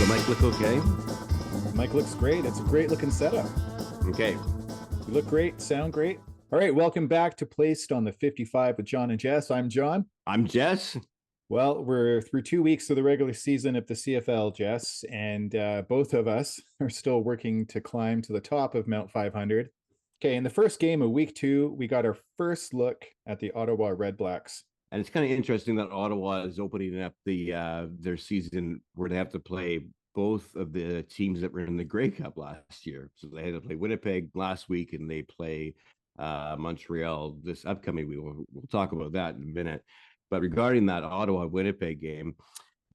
the mic look okay? Mike looks great. It's a great looking setup. Okay. You look great, sound great. All right, welcome back to Placed on the 55 with Jon and Jess. I'm Jon. I'm Jess. Well, we're through 2 weeks of the regular season of the CFL, Jess, and both of us are still working to climb to the top of Mount 500. Okay, in the first game of week 2, we got our first look at the Ottawa Red Blacks. And it's kind of interesting that Ottawa is opening up their season where they have to play both of the teams that were in the Grey Cup last year. So they had to play Winnipeg last week, and they play Montreal this upcoming week. We'll talk about that in a minute. But regarding that Ottawa-Winnipeg game,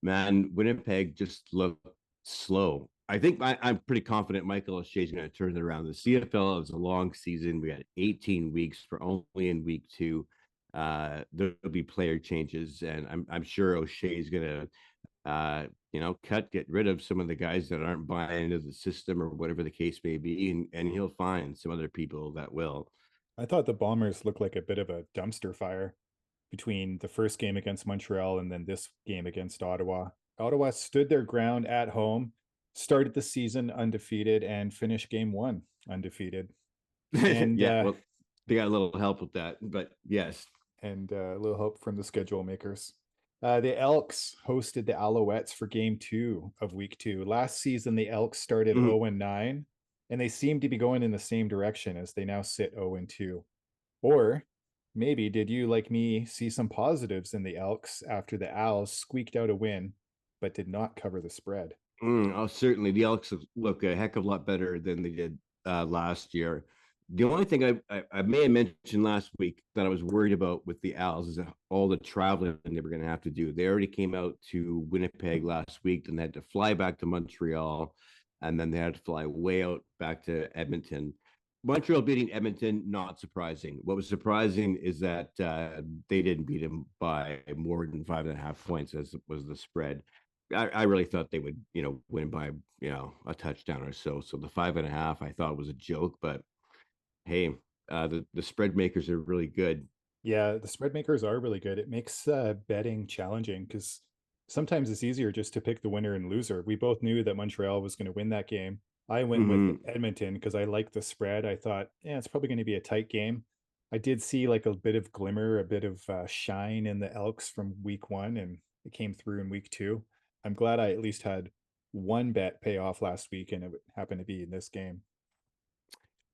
man, Winnipeg just looked slow. I think I'm pretty confident Michael O'Shea is going to turn it around. The CFL is a long season. We had 18 weeks for only in week 2. There'll be player changes, and I'm sure O'Shea is going to get rid of some of the guys that aren't buying into the system or whatever the case may be, and he'll find some other people that will. I thought the Bombers looked like a bit of a dumpster fire between the first game against Montreal and then this game against Ottawa. Ottawa stood their ground at home, started the season undefeated, and finished game 1 undefeated. And well, they got a little help with that, but yes. And a little help from the schedule makers. The Elks hosted the Alouettes for game 2 of week 2. Last season, the Elks started 0-9, and they seem to be going in the same direction as they now sit 0-2. Or maybe did you, like me, see some positives in the Elks after the Owls squeaked out a win, but did not cover the spread? Certainly. The Elks look a heck of a lot better than they did last year. The only thing I may have mentioned last week that I was worried about with the Owls is all the traveling they were going to have to do. They already came out to Winnipeg last week, and they had to fly back to Montreal, and then they had to fly way out back to Edmonton. Montreal beating Edmonton, not surprising. What was surprising is that they didn't beat them by more than 5.5 points, as was the spread. I really thought they would, win by, a touchdown or so. So the 5.5, I thought was a joke, but hey, the spread makers are really good. Yeah, the spread makers are really good. It makes betting challenging because sometimes it's easier just to pick the winner and loser. We both knew that Montreal was going to win that game. I went with Edmonton because I liked the spread. I thought, it's probably going to be a tight game. I did see like a bit of glimmer, a bit of shine in the Elks from week 1, and it came through in week 2. I'm glad I at least had one bet pay off last week, and it happened to be in this game.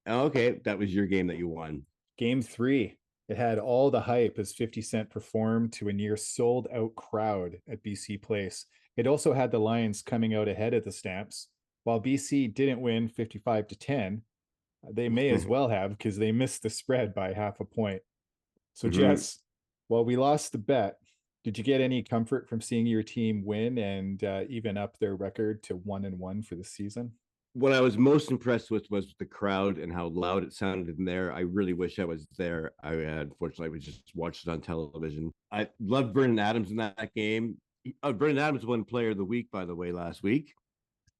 Okay, that was your game that you won. Game 3. It had all the hype as 50 Cent performed to a near sold out crowd at BC Place. It also had the Lions coming out ahead of the Stamps. While BC didn't win 55-10, they may as well have because they missed the spread by 0.5 point. So Jess, while we lost the bet, did you get any comfort from seeing your team win and even up their record to 1-1 for the season? What I was most impressed with was the crowd and how loud it sounded in there. I really wish I was there. Unfortunately, we just watched it on television. I loved Vernon Adams in that game. Vernon Adams won Player of the Week, by the way, last week.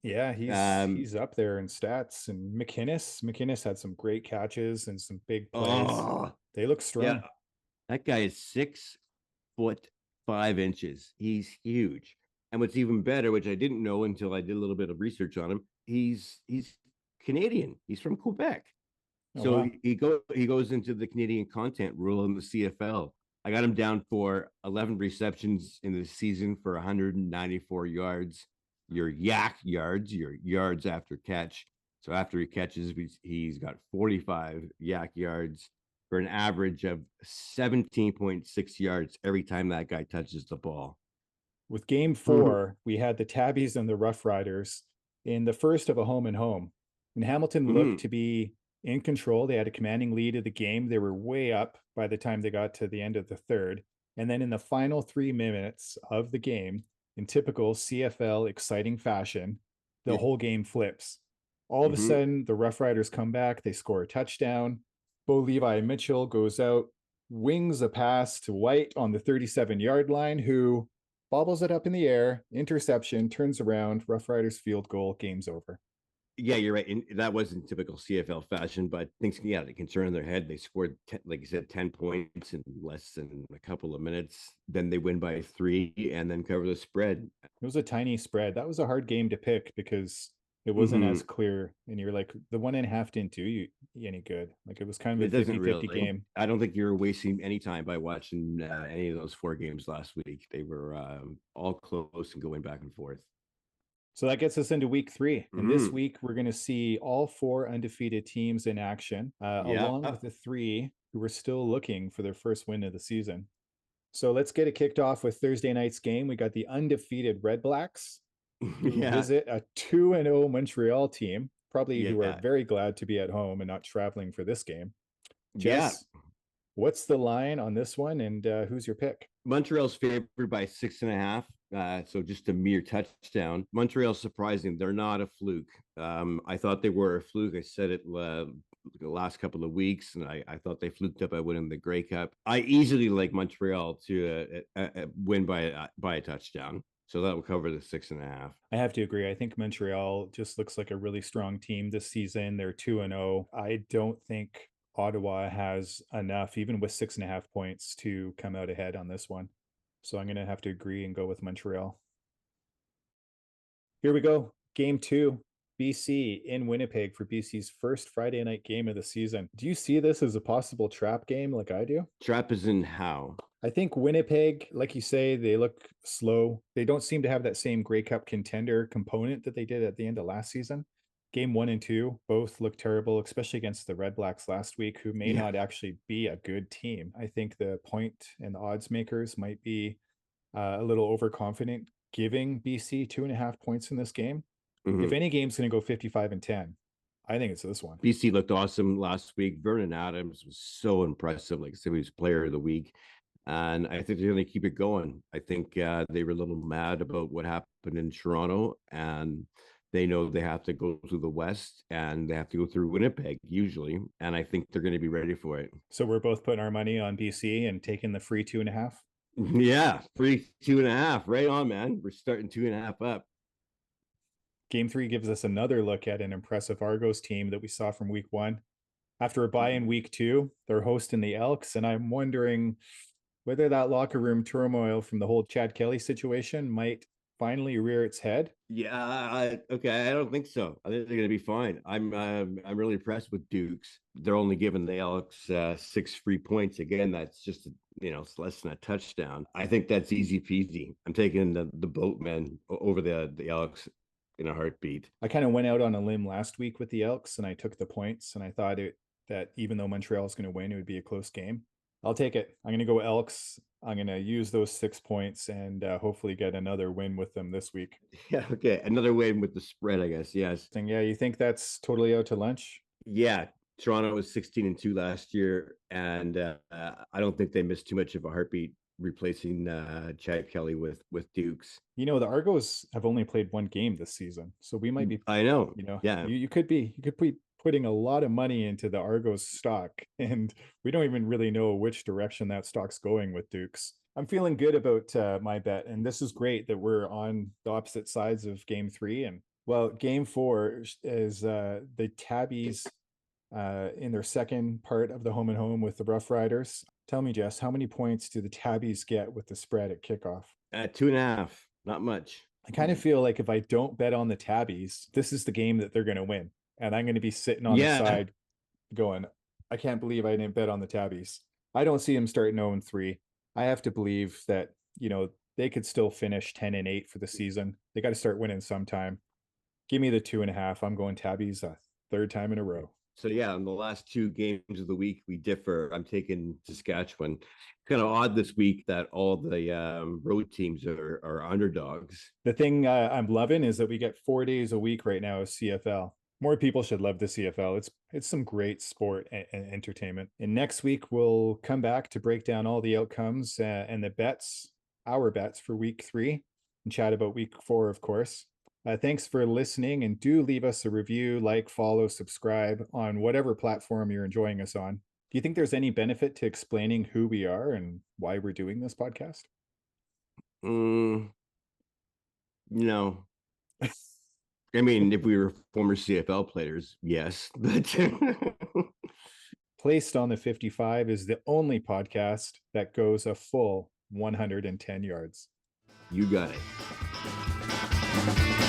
Yeah, he's up there in stats. And McInnes had some great catches and some big plays. They look strong. Yeah, that guy is 6'5". He's huge. And what's even better, which I didn't know until I did a little bit of research on him, he's Canadian. He's from Quebec. Wow. he goes into the Canadian content rule in the CFL. I got him down for 11 receptions in the season for 194 yards. Your yak yards, your yards after catch. So after he catches, he's got 45 yak yards for an average of 17.6 yards every time that guy touches the ball. With game 4, we had the Tabbies and the Rough Riders in the first of a home and home. And Hamilton looked to be in control. They had a commanding lead of the game. They were way up by the time they got to the end of the third. And then in the final 3 minutes of the game, in typical CFL exciting fashion, the whole game flips. All of a sudden, the Rough Riders come back. They score a touchdown. Bo Levi Mitchell goes out, wings a pass to White on the 37-yard line, who bobbles it up in the air, interception, turns around, Rough Riders field goal, game's over. Yeah, you're right. And that wasn't typical CFL fashion, but things, yeah, they can turn in their head. They scored, like you said, 10 points in less than a couple of minutes. Then they win by 3 and then cover the spread. It was a tiny spread. That was a hard game to pick because it wasn't Mm-hmm. as clear. And you're like, the 1.5 didn't do you any good. Like it was kind of It a doesn't 50-50 really. game. I don't think you're wasting any time by watching any of those 4 games last week. They were all close and going back and forth. So that gets us into week 3. And this Mm-hmm. week, we're going to see all 4 undefeated teams in action, Yeah. along with the 3 who are still looking for their first win of the season. So let's get it kicked off with Thursday night's game. We got the undefeated Red Blacks who Yeah. visit a 2-0 Montreal team, probably who are Yeah. very glad to be at home and not traveling for this game. Yeah. Jess, what's the line on this one, and who's your pick? Montreal's favored by 6.5. So just a mere touchdown. Montreal's surprising. They're not a fluke. I thought they were a fluke. I said it the last couple of weeks, and I thought they fluked up by winning the Grey Cup. I easily like Montreal to win by a touchdown. So that will cover the 6.5. I have to agree. I think Montreal just looks like a really strong team this season. They're 2-0. I don't think Ottawa has enough, even with 6.5 points, to come out ahead on this one. So I'm going to have to agree and go with Montreal. Here we go. Game 2, BC in Winnipeg for BC's first Friday night game of the season. Do you see this as a possible trap game like I do? Trap is in how? I think Winnipeg, like you say, they look slow. They don't seem to have that same Grey Cup contender component that they did at the end of last season. Game 1 and 2 both look terrible, especially against the Red Blacks last week, who may Yeah. not actually be a good team. I think the point and the odds makers might be a little overconfident, giving BC 2.5 points in this game. Mm-hmm. If any game's going to go 55-10, I think it's this one. BC looked awesome last week. Vernon Adams was so impressive. Like I said, he was player of the week. And I think they're going to keep it going. I think they were a little mad about what happened in Toronto, and they know they have to go through the West and they have to go through Winnipeg usually. And I think they're going to be ready for it. So we're both putting our money on BC and taking the free 2.5. Yeah, free 2.5. Right on, man. We're starting 2.5 up. Game 3 gives us another look at an impressive Argos team that we saw from week 1. After a bye in week 2, they're hosting the Elks, and I'm wondering whether that locker room turmoil from the whole Chad Kelly situation might finally rear its head. Yeah, okay. I don't think so. I think they're going to be fine. I'm really impressed with Dukes. They're only giving the Elks 6 free points. Again, that's just it's less than a touchdown. I think that's easy peasy. I'm taking the boatmen over the Elks in a heartbeat. I kind of went out on a limb last week with the Elks, and I took the points, and I thought that even though Montreal is going to win, it would be a close game. I'll take it. I'm going to go Elks. I'm going to use those 6 points and hopefully get another win with them this week. Yeah, okay. Another win with the spread, I guess. Yes. And yeah, you think that's totally out to lunch? Yeah. Toronto was 16-2 last year, and I don't think they missed too much of a heartbeat replacing Chad Kelly with Dukes. The Argos have only played 1 game this season, so we might be. I know. Yeah, you could be putting a lot of money into the Argos stock, and we don't even really know which direction that stock's going with Dukes. I'm feeling good about my bet, and this is great that we're on the opposite sides of Game 3. And well, Game 4 is the Tabbies in their second part of the home and home with the Rough Riders. Tell me, Jess, how many points do the Tabbies get with the spread at kickoff? 2.5, not much. I kind of feel like if I don't bet on the Tabbies, this is the game that they're going to win. And I'm going to be sitting on the side going, I can't believe I didn't bet on the Tabbies. I don't see them starting 0-3. I have to believe that, they could still finish 10-8 for the season. They got to start winning sometime. Give me the 2.5. I'm going Tabbies a third time in a row. So yeah, in the last 2 games of the week, we differ. I'm taking Saskatchewan. Kind of odd this week that all the road teams are underdogs. The thing I'm loving is that we get 4 days a week right now as CFL. More people should love the CFL. It's some great sport and entertainment. And next week we'll come back to break down all the outcomes and the bets, our bets for week 3, and chat about week 4, of course. Thanks for listening, and do leave us a review, like, follow, subscribe on whatever platform you're enjoying us on. Do you think there's any benefit to explaining who we are and why we're doing this podcast? No. I mean, if we were former CFL players, yes. But Placed on the 55 is the only podcast that goes a full 110 yards. you got it.